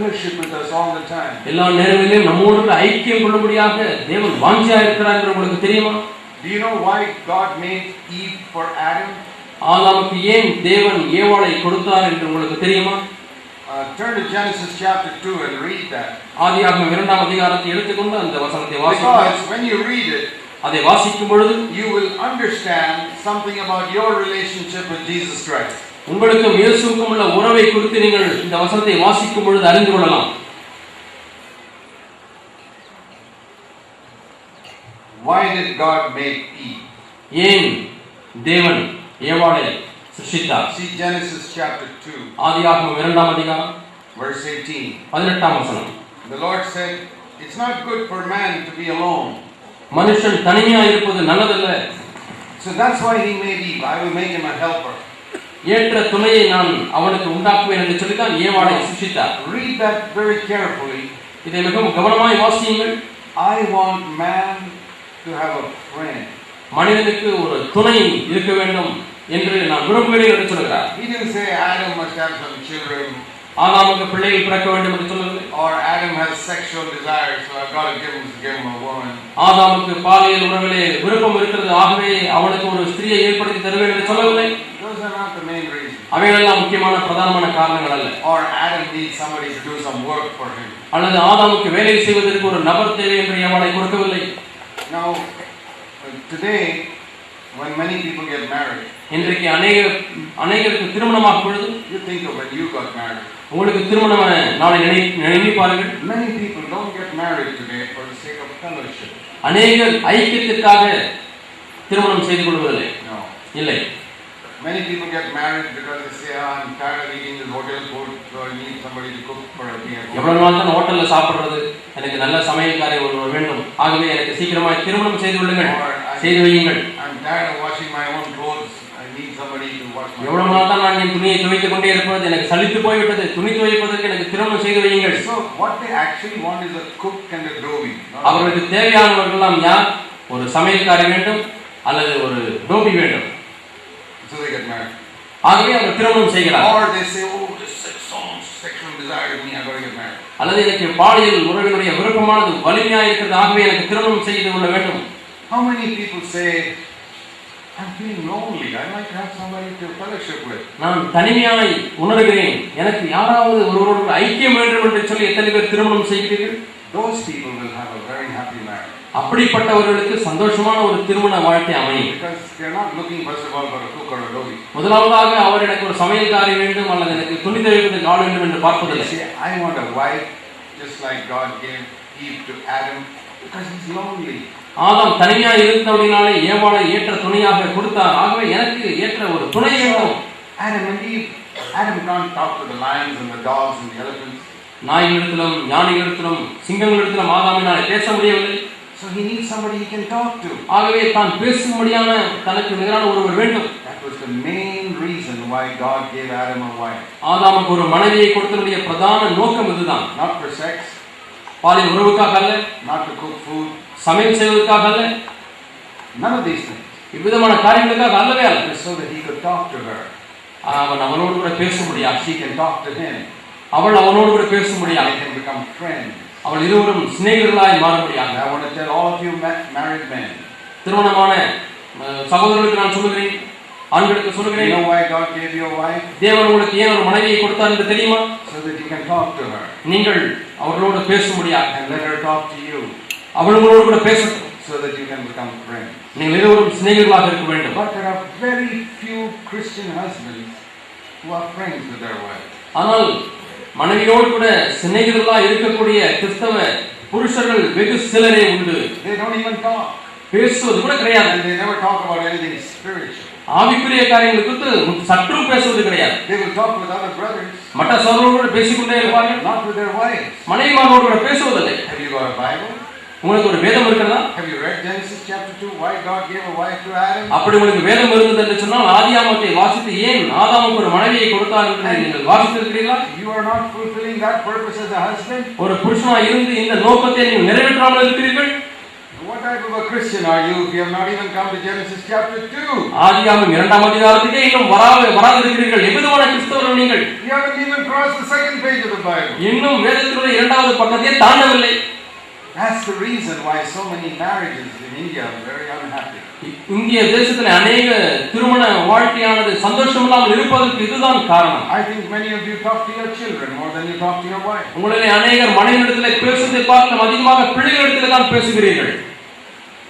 fellowship with us all the time. எல்லா நேரங்களிலும் நம்மோடு கூட ஐக்கியம் கொள்ளும்படியாக தேவன் வாஞ்சியா இருக்கிறார் என்று உங்களுக்கு தெரியுமா? Do you know why God made Eve for Adam? ஆதாமுக்கு ஏன் தேவன் ஏவாளை கொடுத்தார் என்று உங்களுக்கு தெரியுமா? Turn to Genesis chapter 2 and read that. ஆதியாகமம் 2ஆம் அதிகாரத்தை எடுத்துக்கொண்டு அந்த வசனத்தை வாசியுங்கள். Because when you read it, அதை வாசிக்கும் பொழுது you will understand something about your relationship with Jesus Christ. உங்களுக்கும் இயேசுவுக்கும் உள்ள உறவை குறித்து நீங்கள் இந்த வசனத்தை வாசிக்கும் பொழுது அறிந்து கொள்ளலாம். Why did God make Eve? ஏன் தேவன் ஏவாளை சிருஷ்டித்தார்? See Genesis chapter 2. ஆதியாகமம் 2ஆம் அதிகாரம் verse 18. 18ஆம் வசனம். The Lord said, it's not good for man to be alone. மனுஷன் தனியா இருப்பது நல்லதல்ல. So that's why he made Eve. I will make him a helper. ஏற்ற துணையை நான் அவனுக்கு உண்டாக்குவேன் என்று சொல்லி தான் ஏவாளை சிருஷ்டித்தார். Read that very carefully. இதை மிகவும் கவனமாய் வாசியுங்கள். I want man to have a friend. மனிதனுக்கு ஒரு துணை இருக்க வேண்டும் என்று நான் விரும்புகிறேன் என்று சொல்கிறார். He didn't say Adam must have some children. ஆதாமுக்கு பிள்ளைகள் பிறக்க வேண்டும் என்று சொல்லவில்லை. Or Adam has sexual desires, so I've got to give him a woman. ஆதாமுக்கு பாலியல் உறவிலே விருப்பம் இருக்கிறது, ஆகவே அவனுக்கு ஒரு ஸ்திரியை ஏற்படுத்தி தருவேன் என்று சொல்லவில்லை. Those are not the main reasons. அவைகளெல்லாம் முக்கியமான பிரதானமான காரணங்கள் அல்ல. Or Adam needs somebody to do some work for him. அல்லது ஆதாமுக்கு வேலை செய்வதற்கு ஒரு நபர் தேவை என்று ஏவாளை கொடுக்கவில்லை. Now today when many people get married, இன்றைக்கு அநேகருக்கு திருமணமாகும் பொழுது, you think of when you got married. உங்களுக்கு திருமணம் நாளை நினைவு பாருங்கள். Many people don't get married today for the sake of fellowship. அநேகர் ஐக்கியத்திற்காக திருமணம் செய்து கொள்வதில்லை. No. இல்லை. Many people get married because they say, I'm tired of eating this hotel food, so I need somebody to cook for me at home. எவ்வளவு நாள் தான் ஹோட்டல்ல சாப்பிடுறது, எனக்கு நல்ல சமையல்காரை ஒருவர் வேண்டும், ஆகவே எனக்கு சீக்கிரமாய் திருமணம் செய்து கொள்ளுங்கள், செய்து வையுங்கள். I'm tired of washing my own clothes, I need somebody to wash my. எவ்வளவு நாள் தான் நான் என் துணியை துவைத்துக் கொண்டே இருப்பது, எனக்கு சலித்து போய்விட்டது, துணி துவைப்பதற்கு எனக்கு திருமணம் செய்து வையுங்கள். So what they actually want is a cook and a dhobi. அவர்களுக்கு தேவையானவர்கள்லாம் யார்? ஒரு சமையல்காரி வேண்டும் அல்லது ஒரு டோபி வேண்டும். So they get married. ஆகவே அவங்க திருமணம் செய்கிறார்கள். Or they say, oh, this sexual desire in me, I got to get married. அல்லது எனக்கு பாலியல் உறவினுடைய விருப்பமானது வலிமையா இருக்கிறது, ஆகவே எனக்கு திருமணம் செய்து கொள்ள வேண்டும். How many people say, I'm feeling lonely, I'd like to have somebody to fellowship with. நான் தனிமையாய் உணர்கிறேன், எனக்கு யாராவது ஒருவரோடு ஐக்கியம் வேண்டும் என்று சொல்லி எத்தனை பேர் திருமணம் செய்கிறீர்கள்? Those people will have a very happy marriage. அப்படிப்பட்டவர்களுக்கு சந்தோஷமான ஒரு திருமண வாழ்க்கை அமையும். Because they're not looking first of all for a cook or a dhobi. முதலாவதாக அவர் எனக்கு ஒரு சமையல்காரி வேண்டும் அல்லது எனக்கு துணி துவைப்பதற்கு ஆள் வேண்டும் என்று பார்ப்பதில்லை. I want a wife just like God gave Eve to Adam because he's lonely. ஆதாம் தனியா இருந்தபடினாலே ஏவாளை ஏற்ற துணையாக கொடுத்தார், ஆகவே எனக்கு ஏற்ற ஒரு துணை வேண்டும். Adam and Eve, Adam can't talk to the lions and the dogs and the elephants. நாய்களிடத்திலும் ஞானிகளிடத்திலும் சிங்கங்களிடத்திலும் ஆதாமினாலே பேச முடியவில்லை. So he needs somebody he can talk to. ஆகவே தான் பேசும்படியான தனக்கு நிகரான ஒருவர் வேண்டும். That was the main reason why God gave Adam a wife. ஆதாமுக்கு ஒரு மனைவியை கொடுத்ததுடைய பிரதான நோக்கம் இதுதான். Not for sex, பாலியல் உறவுக்காக அல்ல, not to cook food, சமையல் செய்வதற்காக அல்ல, none of these things. இவ்விதமான காரியங்களுக்காக அல்லவே அல்ல. Just so that he could talk to her. அவன் அவனோடு கூட பேச முடியாது. She can talk to him. அவள் அவனோடு கூட பேச முடியாது. They can become friends. அவள் இருவரும் சிநேகிதர்களாய் மாற முடியாது. I want to tell all of you married men. திருமணமான சகோதரர்களுக்கு நான் சொல்லுகிறேன், ஆண்களுக்கு சொல்லுகிறேன். You know why God gave you a wife? தேவன் உங்களுக்கு ஏன் ஒரு மனைவியை கொடுத்தார் என்று தெரியுமா? So that you can talk to her. நீங்கள் அவர்களோடு பேச முடியாது. And let her talk to you. அவள் உங்களோடு கூட பேசட்டும். So that you can become friends. நீங்கள் இருவரும் சிநேகிதர்களாக இருக்க வேண்டும். But there are very few Christian husbands who are friends with their wives. ஆனால் மனைவியோடு கூட சிநேகிதர்களாக இருக்கக்கூடிய கிறிஸ்தவ புருஷர்கள் வெகு சிலரே உண்டு. They don't even talk. பேசுவது கூட கிடையாது. And they never talk about anything spiritual. ஆவிக்குரிய காரியங்களை குறித்து சற்றும் பேசுவது கிடையாது. They will talk with other brothers. மற்ற சகோதரர்களோடு பேசிக்கொண்டே இருப்பார்கள். Not with their wives. மனைவிமாரோடு கூட பேசுவதில்லை. Have you got a Bible? உங்களுக்கு ஒரு வேதம் இருக்கிறதா? Have you read Genesis chapter 2 why God gave a wife to Adam? அப்படி உங்களுக்கு வேதம் இருந்தது என்று சொன்னால் ஆதியாகமத்தை வாசித்து ஏன் ஆதாமுக்கு ஒரு மனைவியை கொடுத்தார் என்று நீங்கள் வாசித்திருக்கிறீர்களா? You are not fulfilling that purpose as a husband. ஒரு புருஷனாய் இருந்து இந்த நோக்கத்தை நீங்கள் நிறைவேற்றாமல் இருக்கிறீர்கள். What type of a Christian are you if you have not even come to Genesis chapter 2? ஆதியாகமம் 2ஆம் அதிகாரத்துக்கே இன்னும் வராதிருக்கிறீர்கள். எவ்விதமான கிறிஸ்தவர்கள் நீங்கள்? You haven't even crossed the second page of the Bible. இன்னும் வேதத்தினுடைய 2வது பக்கத்தையே தாண்டவில்லை. That's the reason why so many marriages in India are very unhappy. இந்திய தேசத்தில் अनेक திருமண வாழ்க்கையானது சந்தோஷமில்லாமல் இருப்பதற்கு இதுதான் காரணம். I think many of you talk to your children more than you talk to your wife. உங்களிலே अनेகர் மனைவியிடத்திலே பேசுவதை பார்க்கலாம் அதிகமாக பிள்ளைகளிடத்திலே தான் பேசுகிறீர்கள்.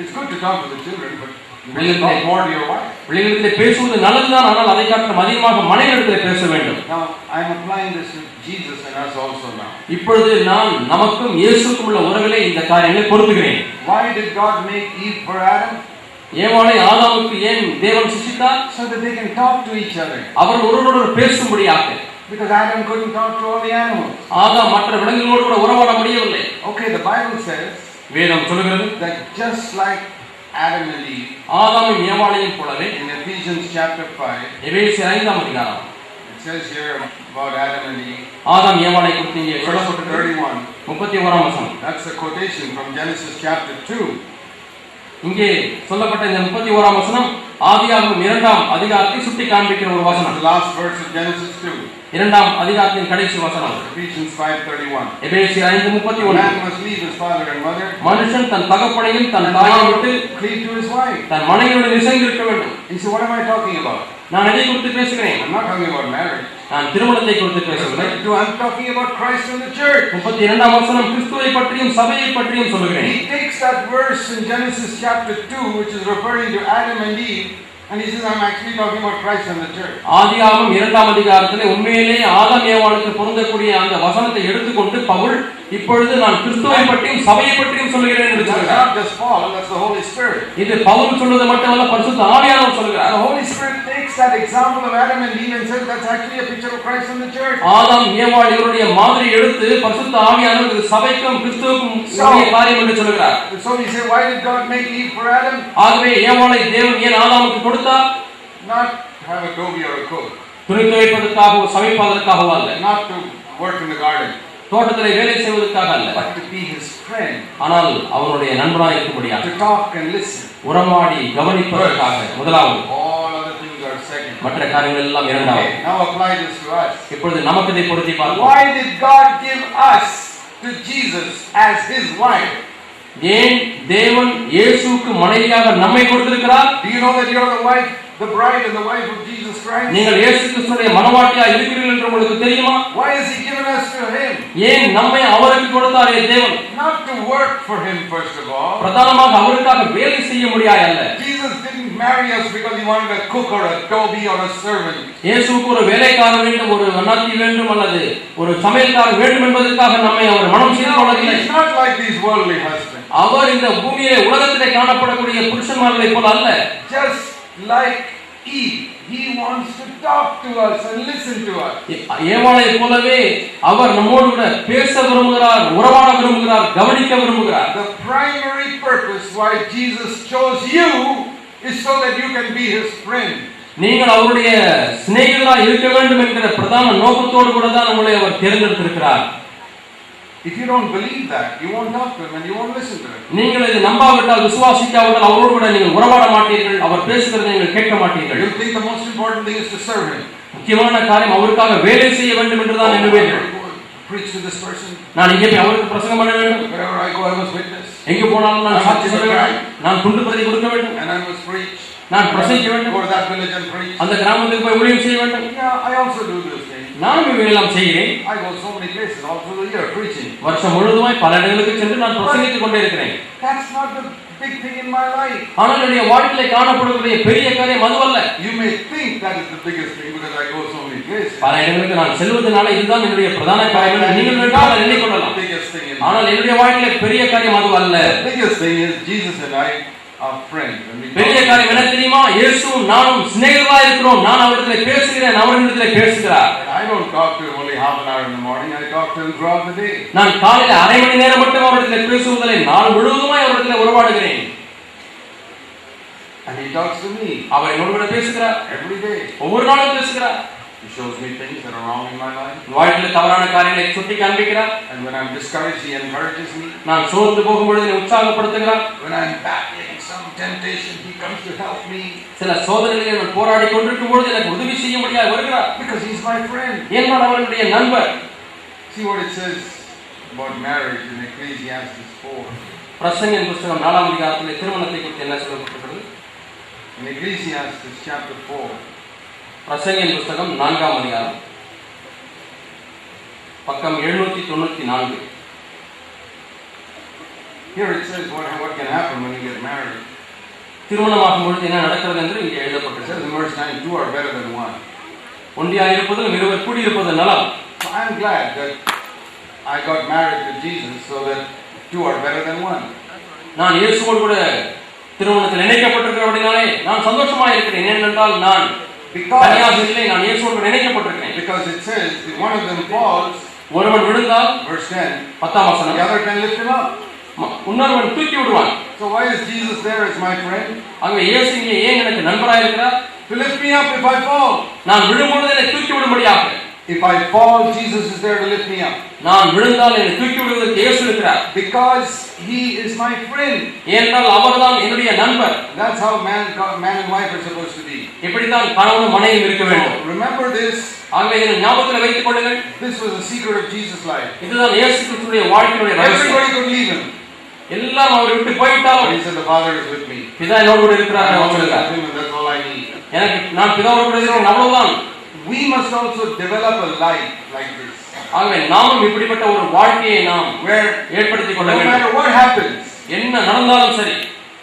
It's good to talk to the children, but you need to talk more to your wife. பிள்ளைகளிடத்திலே பேசுவது நல்லதுதான், ஆனால் அதை காட்டிலும் அதிகமாக மனைவியிடத்திலே பேச வேண்டும். Now I am applying this to Jesus and us also now. இப்பொழுது நான் நமக்கும் இயேசுவுக்கும் உள்ள உறவிலே இந்த காரியங்களை பொருத்துகிறேன். Why did God make Eve for Adam? ஏவாளை ஆதாமுக்கு ஏன் தேவன் சிருஷ்டித்தார்? So that they can talk to each other. அவர்கள் ஒருவரோடு பேசும்படியாக. Because Adam couldn't talk to all the animals. ஆதாம் மற்ற விலங்குகளோடு கூட உறவாட முடியவில்லை. Okay, the Bible says வேதம் சொல்கிறது that just like Adam and Eve, ஆதாமும் ஏவாளையும் போலவே in Ephesians chapter 5, எபேசியர் 5ஆம் அதிகாரம் it says here about Adam and Eve, ஆதாம் ஏவாளை குறித்து இங்கே verse சொல்லப்பட்டிருக்கிறது. 31. 31ஆம் வசனம். That's a quotation from Genesis chapter 2. இங்கே சொல்லப்பட்ட இந்த 31ஆம் வசனம் ஆதியாகமம் 2ஆம் அதிகாரத்தை சுட்டி காண்பிக்கிற ஒரு வசனம். The last verse of Genesis 2. 2ஆம் அதிகாரத்தின் கடைசி வசனம். Ephesians 5:31. எபேசியர் 5:31. Man must leave his father and mother. மனுஷன் தன் தகப்பனையும் தன் தாயையும் விட்டு cleave to his wife. தன் மனைவியோடு இசைந்து இருக்க வேண்டும். And so what am I talking about? நான் எதை குறித்து பேசுகிறேன்? I'm not talking about marriage. நான் திருமணத்தை குறித்து பேசுகிறேன். I'm talking about Christ and the church. 32ஆம் வசனம் கிறிஸ்துவை பற்றியும் சபையை பற்றியும் சொல்லுகிறேன். He takes that verse in Genesis chapter 2 which is referring to Adam and Eve and he says I'm actually talking about Christ and the church. ஆதியாகமம் 2ஆம் அதிகாரத்திலே உண்மையிலே ஆதாம் ஏவாளுக்கு பொருந்தக்கூடிய அந்த வசனத்தை எடுத்துக்கொண்டு பவுல் இப்பொழுது நான் கிறிஸ்துவை பற்றியும் சபையை பற்றியும் சொல்லுகிறேன் என்று சொல்கிறார். Not just Paul, that's the Holy Spirit. இது பவுல் சொல்வது மட்டுமல்ல, பரிசுத்த ஆவியானவர் சொல்கிறார். The Holy Spirit takes that example of Adam and Eve and says that's actually a picture of Christ and the church. ஆதாம் ஏவாள் இவருடைய மாதிரி எடுத்து பரிசுத்த ஆவியானவர் இது சபைக்கும் கிறிஸ்துவுக்கும் உரிய காரியம் என்று சொல்கிறார். So we say why did God make Eve for Adam? ஆகவே ஏவாளை தேவன் ஏன் ஆதாமுக்கு கொடுத்தார்? Not to have a Toby or a cook. துணி துவைப்பதற்காகவோ சமைப்பதற்காகவோ அல்ல. Not to work in the garden. தோட்டத்திலே வேலை செய்வதற்காக அல்ல. But to be his friend. ஆனால் அவருடைய நண்பராய் இருக்கும்படியாக. To talk and listen. உறவாடி கவனிப்பதற்காக முதலாவது. All other things are second. மற்ற காரியங்கள் எல்லாம் இரண்டாவது. Now apply this to us. இப்பொழுது நமக்கு இதை பொருத்தி பார்ப்போம். Why did God give us to Jesus as his wife? ஏன் தேவன் இயேசுவுக்கு மனைவியாக நம்மை கொடுத்திருக்கிறார்? Do you know that you are the wife, the bride and the wife of Jesus Christ? நீங்கள் இயேசு கிறிஸ்துவின் மணவாட்டியாக இருக்கிறீர்கள் என்று உங்களுக்கு தெரியுமா? Why has he given us to him? ஏன் நம்மை அவருக்கு கொடுத்தாரே தேவன்? Not to work for him first of all. பிரதானமாக அவருக்காக வேலை செய்ய முடியாது அல்ல. Jesus didn't marry us because he wanted a cook or a Toby or a servant. இயேசுவுக்கு ஒரு வேலைக்காரர் வேண்டும், ஒரு அன்னாத்தி வேண்டும் அல்லது ஒரு சமையல்காரர் வேண்டும் என்பதற்காக நம்மை அவர் மனம் செய்து கொள்ளவில்லை. He's not like these worldly husbands. அவர் இந்த பூமியிலே உலகத்திலே காணப்படக்கூடிய புருஷன்மார்களைப் போல அல்ல. Just like Eve, he wants to talk to us and listen to us. ஏவாளை போலவே அவர் நம்மோடு கூட பேச விரும்புகிறார், உறவாட விரும்புகிறார், கவனிக்க விரும்புகிறார். The primary purpose why Jesus chose you is so that you can be his friend. நீங்கள் அவருடைய சிநேகிதராய் இருக்க வேண்டும் என்கிற பிரதான நோக்கத்தோடு கூட தான் உங்களை அவர் தேர்ந்தெடுத்திருக்கிறார். If you don't believe that, you won't talk to him and you won't listen to him. நீங்கள் இதை நம்பாவிட்டால், விசுவாசிக்காவிட்டால் அவரோடு கூட நீங்கள் உறவாட மாட்டீர்கள், அவர் பேசுகிறதை நீங்கள் கேட்க மாட்டீர்கள். You think the most important thing is to serve him. முக்கியமான காரியம் அவருக்காக வேலை செய்ய வேண்டும் என்றுதான் எண்ணுவீர்கள். Preach to this person. நான் இங்கே போய் அவருக்கு பிரசங்கம் பண்ண வேண்டும். Wherever I go, I must witness. எங்கே போனாலும் நான் சாட்சி சொல்ல வேண்டும். நான் துண்டு பிரதி கொடுக்க வேண்டும். And I must preach. நான் பிரசங்கிக்க வேண்டும். Go to that village and preach. அந்த கிராமத்துக்கு போய் ஊழியம் செய்ய வேண்டும். Yeah, I also do this thing. நானும் இவையெல்லாம் செய்கிறேன். I go so many places all through the year preaching. வருஷம் முழுவதுமாய் பல இடங்களுக்கு சென்று நான் பிரசங்கித்துக் கொண்டே இருக்கிறேன். That's not the big thing in my life. ஆனால் என்னுடைய வாழ்க்கையிலே காணப்படக்கூடிய பெரிய காரியம் அதுவல்ல. You may think that is the biggest thing because I go so many places. பல இடங்களுக்கு நான் செல்வதனால இதுதான் என்னுடைய பிரதான காரியம் என்று நீங்கள் வேண்டாம் எண்ணிக்கொள்ளலாம். ஆனால் என்னுடைய வாழ்க்கையிலே பெரிய காரியம் அதுவல்ல. The biggest thing is Jesus and I are friends. பெரிய காரியம் என்ன தெரியுமா? இயேசுவும் நானும் சிநேகிதராய் இருக்கிறோம். நான் அவரிடத்திலே பேசுகிறேன், அவரிடத்திலே பேசுகிறார். I don't talk to him only half an hour in the morning. I talk to him throughout the day. நான் காலையில அரை மணி நேரம் மட்டும் அவரிடத்திலே பேசுவதில்லை, நாள் முழுவதுமாய் அவரிடத்திலே உறவாடுகிறேன். And he talks to me. அவர் என்னோடு கூட பேசுகிறார். Every day. ஒவ்வொரு நாளும் பேசுகிறார். He shows me things that are wrong in my life. வாழ்க்கையில தவறான காரியங்களை சுட்டி காண்பிக்கிறார். And when I'm discouraged, He encourages me. நான் சோர்ந்து போகும்பொழுது என்னை உற்சாகப்படுத்துகிறார். When I'm battling some temptation, He comes to help me. சில சோதனைகளில் நான் போராடி கொண்டிருக்கும் பொழுது எனக்கு உதவி செய்ய முடியாது வருகிறார். Because He's my friend. ஏனென்றால் அவர் என்னுடைய நண்பர். See what it says about marriage in Ecclesiastes 4. பிரசங்கின் புத்தகம் 4ஆம் அதிகாரத்திலே திருமணத்தை குறித்து என்ன சொல்லப்பட்டிருக்கிறது? In Ecclesiastes chapter 4. பிரசங்கின் புத்தகம் 4ஆம் அதிகாரம் பக்கம் 794. Here it says what can happen when you get married. திருமணமாகும் பொழுது என்ன நடக்கிறது என்று இங்கே It எழுதப்பட்டிருக்கிறது. says in verse 9, two are better than one. ஒன்றியாக இருப்பதும் இருவர் கூடியிருப்பது நலம். So I'm glad that I got married to Jesus so that two are better than one. நான் இயேசுவோடு கூட திருமணத்தில் இணைக்கப்பட்டிருக்கிறபடினாலே நான் சந்தோஷமாக இருக்கிறேன். ஏனென்றால் நான் தனியாக இல்லை, நான் இயேசுவோடு கூட இணைக்கப்பட்டிருக்கிறேன். Because it says if one of them falls, ஒருவன் விழுந்தால் verse 10, 10ஆம் வசனம், the other can lift him up. இன்னொருவன் தூக்கி விடுவான். So why is Jesus there as my friend? அங்கே இயேசு இங்கே ஏன் எனக்கு நண்பராக இருக்கிறார்? To lift me up if I fall. நான் விழும்பொழுது என்னை தூக்கி விடும்படியாக. If I fall, Jesus is there to lift me up. நான் விழுந்தால் என்னை தூக்கி விடுவதற்கு இயேசு இருக்கிறார். Because He is my friend. ஏனென்றால் அவர்தான் என்னுடைய நண்பர். That's how man and wife are supposed to be. இப்படித்தான் கணவனும் மனைவியும் இருக்க வேண்டும். Remember this. ஆகவே இதை ஞாபகத்தில் வைத்துக் கொள்ளுங்கள். This was the secret of Jesus' life. இதுதான் இயேசு கிறிஸ்துவின் வாழ்க்கையுடைய ரகசியம். Everybody could leave Him. எல்லாம் அவரை விட்டு போய்விட்டாலும் He said the Father is with me. பிதா என்னோடு கூட இருக்கிறார் என்று சொல்கிறார். That's all I need. எனக்கு நான் பிதாவோடு கூட இருக்கிறேன், அவ்வளவுதான். We must also develop a life like this. ஆகவே நாமும் இப்படிப்பட்ட ஒரு வாழ்க்கையை நாம் Where ஏற்படுத்திக் கொள்ள no வேண்டும். matter what happens, என்ன நடந்தாலும் சரி,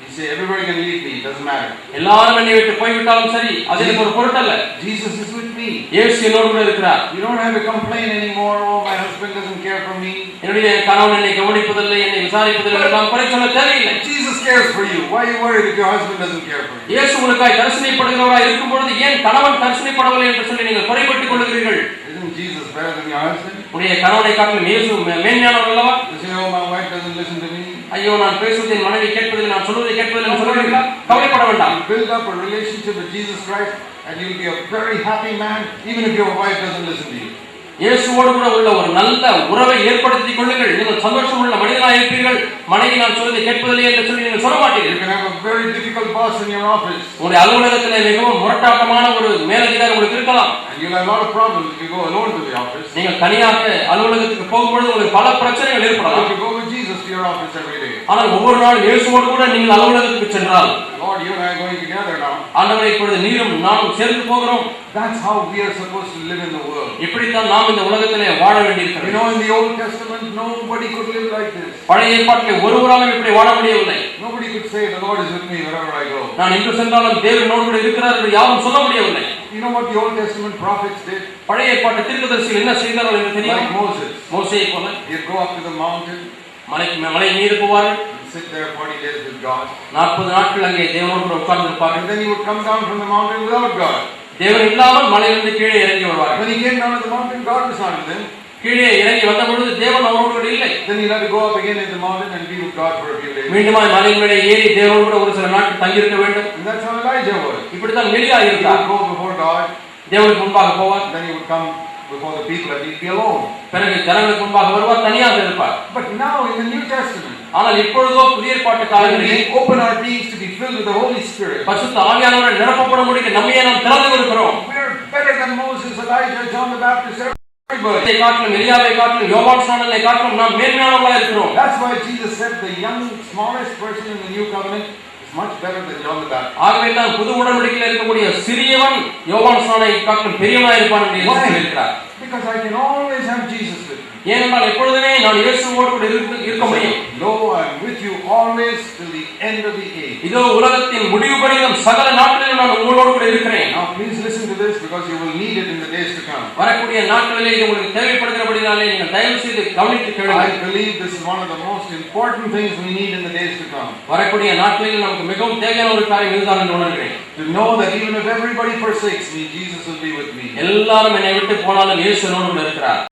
you say everybody can leave me, doesn't matter. எல்லாரும் என்னை விட்டு போய்விட்டாலும் சரி, அது எனக்கு ஒரு பொருட்டல்ல. Jesus is with me. இயேசு என்னோடு கூட இருக்கிறார். You don't have to complain anymore. Oh, my husband doesn't care for me. என்னுடைய கணவன் என்னை கவனிப்பதில்லை, என்னை விசாரிப்பதில்லை என்றெல்லாம் குறை சொல்ல தேவையில்லை. Jesus cares for you. Why are you worried if your husband doesn't care for you? இயேசு உங்களுக்காய் தரிசனைப்படுகிறவராய் இருக்கும் பொழுது ஏன் கணவன் தரிசனைப்படவில்லை என்று சொல்லி நீங்கள் குறைபட்டுக் கொள்கிறீர்கள்? Isn't Jesus better than your husband? உடைய கணவனை காட்டிலும் இயேசு மேன்மையானவர் அல்லவா? You say, oh, my wife doesn't listen to me. ஐயோ, நான் பேசுவதை என் மனைவி கேட்பதில்லை, நான் சொல்வதை கேட்பதில்லை என்று சொல்கிறீர்களா? கவலைப்பட வேண்டாம். You build up a relationship with Jesus Christ and you'll be a very happy man even if your wife doesn't listen to you. இயேசுவோடு கூட உள்ள ஒரு நல்ல உறவை ஏற்படுத்திக் கொள்ளுங்கள். நீங்கள் சந்தோஷம் உள்ள மனிதனாக இருப்பீர்கள். மனைவி நான் சொல்வதை கேட்பதில்லை என்று சொல்லி நீங்கள் சொல்ல மாட்டீர்கள். You can have a very difficult boss in your office. உங்களுடைய அலுவலகத்திலே மிகவும் முரட்டாட்டமான ஒரு மேலதிகாரி உங்களுக்கு இருக்கலாம். And you'll have a lot of problems if you go alone to the office. நீங்கள் தனியாக அலுவலகத்துக்கு போகும்பொழுது உங்களுக்கு பல பிரச்சனைகள் ஏற்படலாம். If you go with Jesus to your office every day. ஆனால் ஒவ்வொரு நாளும் இயேசுவோடு கூட நீங்கள் அலுவலகத்துக்கு சென்றால், Lord, you and I are going together now. ஆண்டவரே இப்பொழுது நீரும் நானும் சேர்ந்து போகிறோம். That's how we are supposed to live in the world. இப்படித்தான் நாம் இந்த உலகத்திலே வாழ You வேண்டியிருக்கிறது. know, in the Old Testament, nobody could live like this. பழைய ஏற்பாட்டிலே ஒருவராலும் இப்படி வாழ முடியவில்லை. Nobody could say, the Lord is with me wherever I go. நான் எங்கு சென்றாலும் தேவன் என்னோடு கூட இருக்கிறார் என்று யாரும் சொல்ல முடியவில்லை. You know what the Old Testament prophets did? பழைய ஏற்பாட்டு தீர்க்கதரிசிகள் என்ன செய்தார்கள் என்று தெரியும்? Like Moses. மோசேயை போல He'd go up to the mountain, மலை மீது போவார்கள். sit there 40 days with God. 40 நாட்கள் அங்கே தேவனோடு கூட உட்கார்ந்து இருப்பார்கள். And then he would come down from the mountain without God. தேவன் இல்லாமல் மலையிலிருந்து கீழே இறங்கி வருவார்கள். When he came down to the mountain, God was not with him. கீழே இறங்கி வந்த பொழுது தேவன் அவரோடு கூட இல்லை. Then he had to go up again in the mountain and be with God for a few days. மீண்டுமாய் மலையின் மேலே ஏறி தேவனோடு கூட ஒரு சில நாட்கள் தங்கியிருக்க வேண்டும். And that's how Elijah was. இப்படித்தான் எலியா He இருந்தார். would go before God. தேவனுக்கு முன்பாக போவார். Then he would come before the people and he'd be alone. பிறகு ஜனங்களுக்கு முன்பாக வருவார், தனியாக இருப்பார். But now in the New Testament, ஆனால் இப்பொழுதோ புதிய ஏற்பாட்டு when காலங்களில் we open our beings to be filled with the Holy Spirit, பரிசுத்த ஆவியானவரால் நிரப்பப்பட முடிய நம்மையே நாம் திறந்து இருக்கிறோம். we are better than Moses, Elijah, John the Baptist, everybody. இதை காட்டிலும் எலியாவை காட்டிலும் யோவான் ஸ்நானனை காட்டிலும் நாம் மேன்மையானவர்களாக இருக்கிறோம். That's why Jesus said the young, smallest person in the new covenant is much better than John the Baptist. ஆகவே தான் புது உடன்படிக்கையில் இருக்கக்கூடிய சிறியவன் யோவான் ஸ்நானனை காட்டிலும் பெரியவனாக இருப்பான் என்று இயேசு சொல்லியிருக்கிறார். Because I can always have Jesus with me. ஏனென்றால் எப்பொழுதுமே நான் இயேசுவோடு கூட இருக்க முடியும். Lo, I am with you always till the end of the age. இதோ உலகத்தின் முடிவு பரியந்தம் சகல நாட்களிலும் நான் உங்களோடு கூட இருக்கிறேன். Now please listen to this because you will need it in the days to come. வரக்கூடிய நாட்களிலே இது உங்களுக்கு தேவைப்படுகிறபடினாலே நீங்கள் தயவு செய்து கவனித்து கேளுங்கள். I believe this is one of the most important things we need in the days to come. வரக்கூடிய நாட்களில் நமக்கு மிகவும் தேவையான ஒரு காரியம் இதுதான் என்று உணர்கிறேன். To know that even if everybody forsakes me, Jesus will be with me. எல்லாரும் என்னை விட்டு போனாலும் இயேசு என்னோடு கூட இருக்கிறார்.